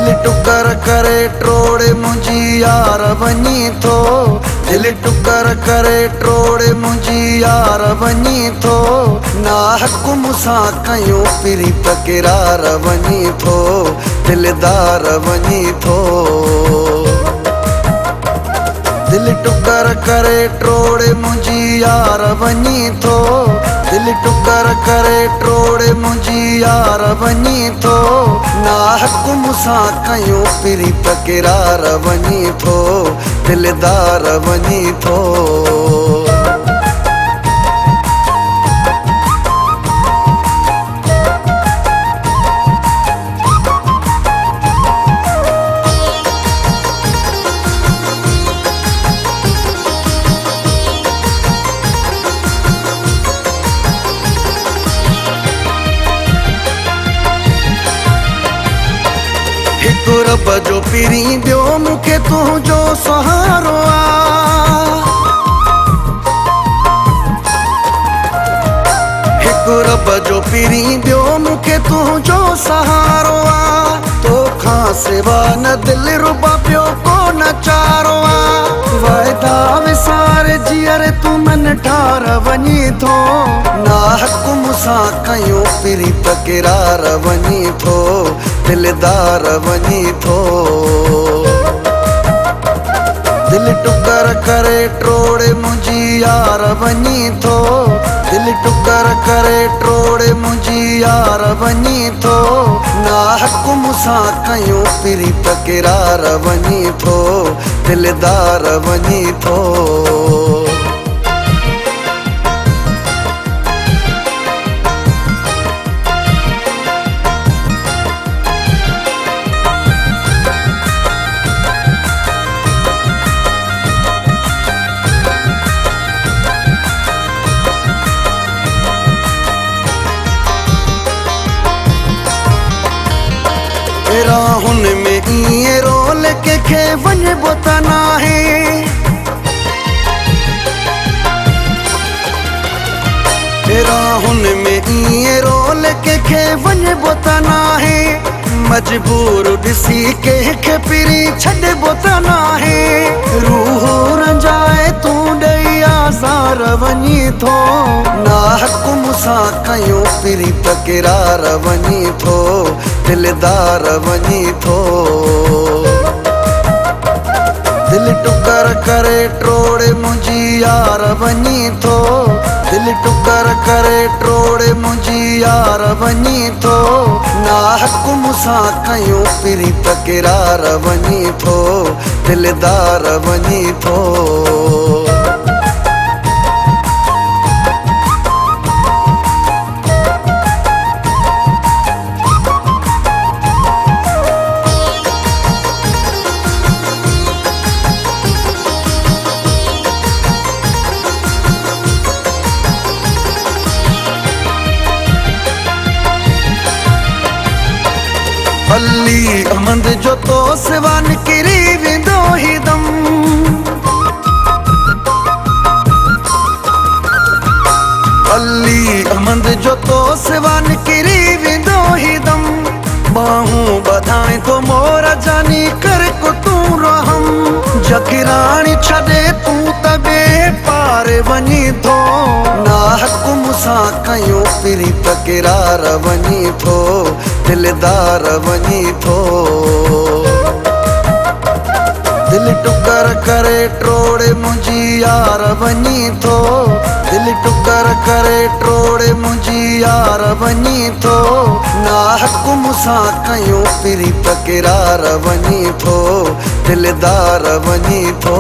दिल टुकर करे ट्रोड़े मुंहिंजी यार वञी थो। दिल टुकर करे ट्रोड़े मुंहिंजी यार वञी थो। ना हक़ मूंसां कयूं प्रीत किरार वञी थो। दिलदार वञी थो। दिल टुकर करे ट्रोड़े मुंहिंजी यार वञी थो। दिल टुकर करे ट्रोड़े मुंहिंजी यार वञी थो। ना हक़ मूंसां कयूं प्रीत किरार वञी थो। दिलदार वञी थो। हिकु रब जो पीरी ॿियो मूंखे तुंहिंजो सहारो आ। हिकु रब जो पीरी ॿियो मूंखे तुंहिंजो सहारो आ। तोखां सिवा न दिल रुबा ॿियो को न चारो आ। वाइदा विसार जीअर तूं मन ठार वञी थो। ना हक़ मूंसां कयूं प्रीत किरार वञी थो। दिलदार वञी थो। दिल टुकर करे ट्रोड़े मुंहिंजी यार वञी थो। दिल टुकर करे ट्रोड़े मुंहिंजी यार वञी थो। ना हक़ मूंसां कयूं प्रीत किरार वञी थो। दिलदार वञी थो। राहुन में इएं रोल कंहिंखे वञिबो त नाहे। राहुन में इएं रोल कंहिंखे वञिबो त नाहे। मजबूर ॾिसी कंहिंखे पिरी छॾिबो त नाहे। रूह रंजाए तूं ॾेई आज़ार वञी थो। ना हक़ मूंसां कयूं प्रीत किरार वञी थो। दिलदार वञी थो। दिल टुकर करे ट्रोड़े मुंहिंजी यार वञी थो। दिल टुकर करे ट्रोड़े मुंहिंजी यार वञी थो। ना हक़ मूंसां कयूं प्रीत किरार वञी थो। दिलदार वञी थो। अली अहमद जो तो सिवा निकिरी वेंदो हिदम। अली अहमद जो तो सिवा निकिरी वेंदो हिदम। बाहूं ॿधाए थो मोर जानी कर को तूं रहम। जगराणी छॾे तूं त ॿिए पार वञी थो। ना हक़ मूंसां कयूं प्रीत किरार वञी थो। दिलदार वञी थो। दिल टुकर करे ट्रोड़े मुंहिंजी यार वञी थो। दिल टुकर करे ट्रोड़े मुंहिंजी यार वञी थो। ना हक़ मूंसां कयूं प्रीत किरार वञी थो। दिलदार वञी थो।